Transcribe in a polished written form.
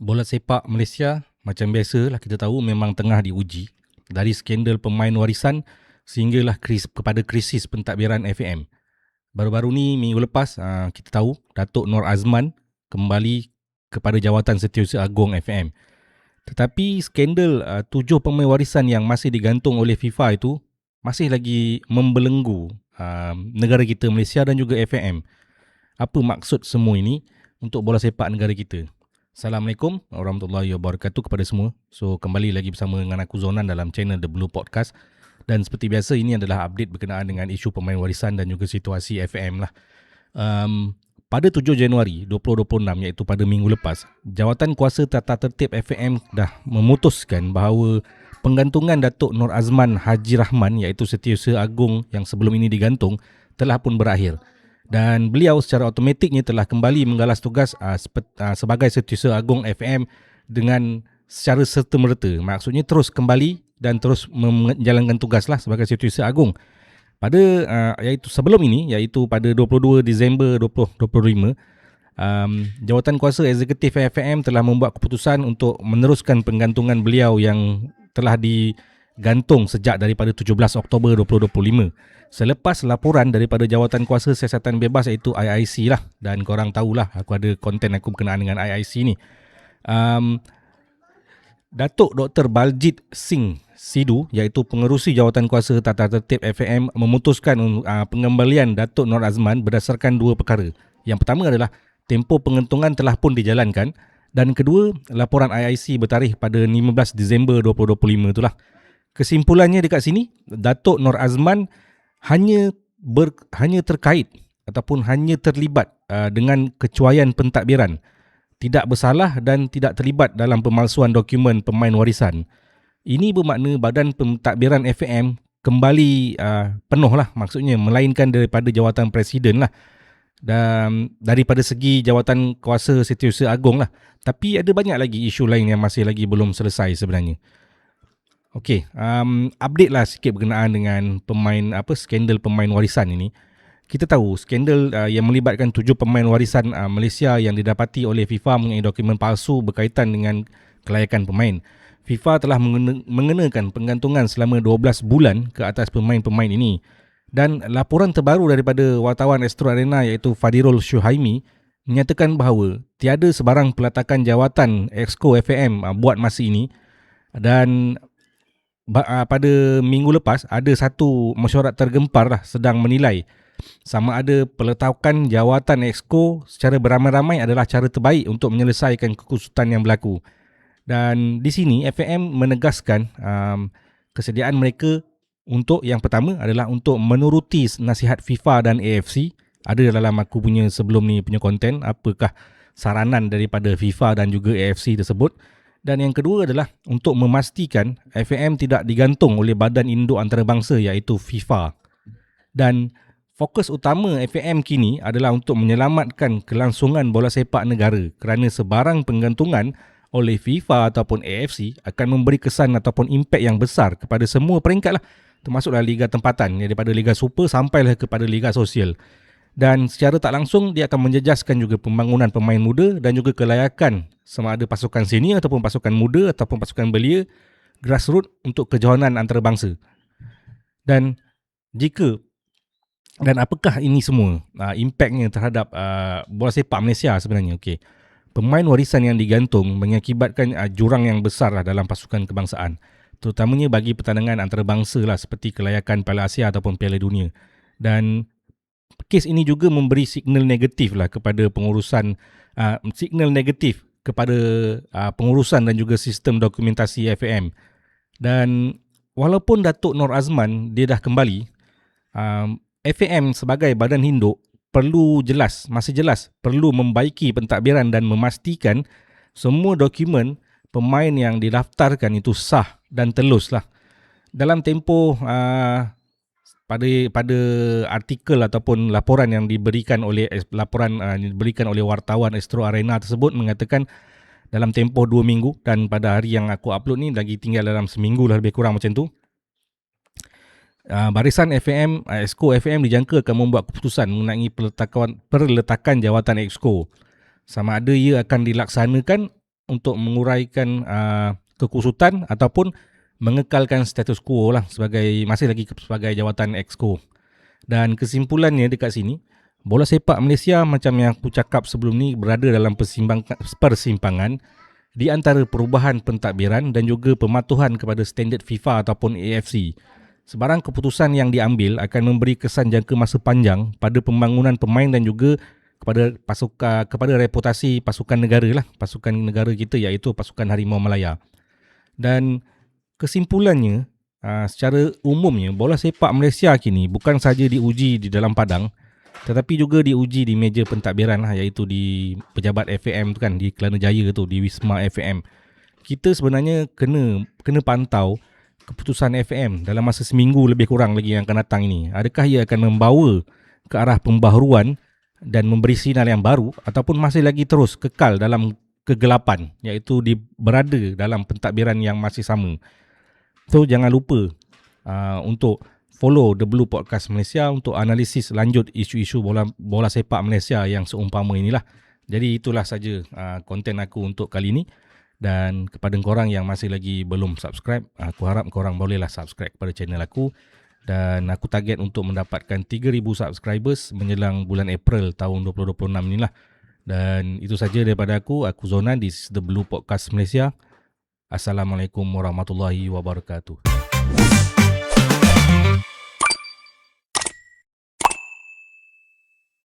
Bola sepak Malaysia macam biasalah kita tahu memang tengah diuji dari skandal pemain warisan sehinggalah kepada krisis pentadbiran FAM. Baru-baru ni minggu lepas kita tahu Datuk Nor Azman kembali kepada jawatan Setiausaha Agong FAM. Tetapi skandal 7 pemain warisan yang masih digantung oleh FIFA itu masih lagi membelenggu negara kita Malaysia dan juga FAM. Apa maksud semua ini untuk bola sepak negara kita? Assalamualaikum warahmatullahi wabarakatuh kepada semua. So kembali lagi bersama dengan aku Zonan dalam channel The Blue Podcast. Dan seperti biasa ini adalah update berkenaan dengan isu pemain warisan dan juga situasi FAM lah. Pada 7 Januari 2026 iaitu pada minggu lepas, Jawatan Kuasa Tata Tertib FAM dah memutuskan bahawa penggantungan Datuk Nor Azman Haji Rahman iaitu Setiausaha Agong yang sebelum ini digantung telah pun berakhir. Dan beliau secara automatiknya telah kembali menggalas tugas sebagai Setiausaha Agong FAM dengan secara serta-merta. Maksudnya terus kembali dan terus menjalankan tugaslah sebagai Setiausaha Agong. Pada iaitu sebelum ini, iaitu pada 22 Disember 2025, Jawatan Kuasa Eksekutif FAM telah membuat keputusan untuk meneruskan penggantungan beliau yang telah digantung sejak daripada 17 Oktober 2025. Selepas laporan daripada Jawatan Kuasa Siasatan Bebas iaitu IIC lah, dan korang tahulah aku ada konten aku berkenaan dengan IIC ni. Datuk Dr. Baljit Singh Sidhu iaitu pengerusi Jawatan Kuasa Tata Tertib FAM memutuskan pengembalian Datuk Nor Azman berdasarkan dua perkara. Yang pertama adalah tempoh pengentungan telah pun dijalankan, dan kedua, laporan IIC bertarikh pada 15 Disember 2025 itulah. Kesimpulannya dekat sini, Datuk Nor Azman hanya terkait ataupun hanya terlibat dengan kecuaian pentadbiran, tidak bersalah dan tidak terlibat dalam pemalsuan dokumen pemain warisan. Ini bermakna badan pentadbiran FAM kembali penuh lah, maksudnya melainkan daripada jawatan presiden lah, dan daripada segi jawatan kuasa Setiausaha Agong lah. Tapi ada banyak lagi isu lain yang masih lagi belum selesai sebenarnya. Okey, update lah sikit berkenaan dengan skandal pemain warisan ini. Kita tahu skandal yang melibatkan 7 pemain warisan Malaysia yang didapati oleh FIFA mengenai dokumen palsu berkaitan dengan kelayakan pemain. FIFA telah mengenakan penggantungan selama 12 bulan ke atas pemain-pemain ini. Dan laporan terbaru daripada wartawan Astro Arena iaitu Fadirul Syuhaimi menyatakan bahawa tiada sebarang peletakan jawatan Exco FAM buat masa ini. Dan pada minggu lepas ada satu mesyuarat tergempar lah sedang menilai sama ada peletakan jawatan Exco secara beramai-ramai adalah cara terbaik untuk menyelesaikan kekusutan yang berlaku. Dan di sini FAM menegaskan kesediaan mereka untuk yang pertama adalah untuk menuruti nasihat FIFA dan AFC. Ada dalam aku punya sebelum ni punya konten apakah saranan daripada FIFA dan juga AFC tersebut. Dan yang kedua adalah untuk memastikan FAM tidak digantung oleh badan induk antarabangsa iaitu FIFA. Dan fokus utama FAM kini adalah untuk menyelamatkan kelangsungan bola sepak negara kerana sebarang penggantungan oleh FIFA ataupun AFC akan memberi kesan ataupun impak yang besar kepada semua peringkat lah, termasuklah Liga Tempatan daripada Liga Super sampailah kepada Liga Sosial. Dan secara tak langsung dia akan menjejaskan juga pembangunan pemain muda dan juga kelayakan sama ada pasukan senior ataupun pasukan muda ataupun pasukan belia grassroots untuk kejohanan antarabangsa. Dan apakah ini semua impaknya terhadap bola sepak Malaysia sebenarnya? Okey. Pemain warisan yang digantung mengakibatkan jurang yang besar lah dalam pasukan kebangsaan, terutamanya bagi pertandingan antarabangsa lah seperti kelayakan Piala Asia ataupun Piala Dunia. Dan kes ini juga memberi signal negatif lah kepada pengurusan pengurusan dan juga sistem dokumentasi FAM. Dan walaupun Datuk Nor Azman dia dah kembali, FAM sebagai badan induk masih jelas perlu membaiki pentadbiran dan memastikan semua dokumen pemain yang didaftarkan itu sah dan telus lah. Dalam tempoh pada artikel ataupun laporan yang diberikan oleh wartawan Astro Arena tersebut mengatakan dalam tempoh 2 minggu, dan pada hari yang aku upload ni lagi tinggal dalam seminggu lah lebih kurang macam tu. Barisan FAM, Exco FAM dijangka akan membuat keputusan mengenai perletakan jawatan Exco. Sama ada ia akan dilaksanakan untuk menguraikan kekusutan ataupun mengekalkan status quo lah masih lagi sebagai jawatan Exco. Dan kesimpulannya dekat sini, bola sepak Malaysia macam yang aku cakap sebelum ni berada dalam persimpangan di antara perubahan pentadbiran dan juga pematuhan kepada standard FIFA ataupun AFC. Sebarang keputusan yang diambil akan memberi kesan jangka masa panjang pada pembangunan pemain dan juga kepada reputasi pasukan negara kita iaitu pasukan Harimau Malaya. Dan kesimpulannya, secara umumnya bola sepak Malaysia kini bukan saja diuji di dalam padang tetapi juga diuji di meja pentadbiran iaitu di pejabat FAM tu kan, di Kelana Jaya tu, di Wisma FAM. Kita sebenarnya kena pantau keputusan FAM dalam masa seminggu lebih kurang lagi yang akan datang ini. Adakah ia akan membawa ke arah pembaharuan dan memberi sinar yang baru ataupun masih lagi terus kekal dalam kegelapan iaitu berada dalam pentadbiran yang masih sama. So jangan lupa untuk follow The Blue Podcast Malaysia untuk analisis lanjut isu-isu bola sepak Malaysia yang seumpama inilah. Jadi itulah saja konten aku untuk kali ini. Dan kepada korang yang masih lagi belum subscribe, aku harap korang bolehlah subscribe kepada channel aku. Dan aku target untuk mendapatkan 3,000 subscribers menjelang bulan April tahun 2026 inilah. Dan itu saja daripada aku Zonan di The Blue Podcast Malaysia. Assalamualaikum warahmatullahi wabarakatuh.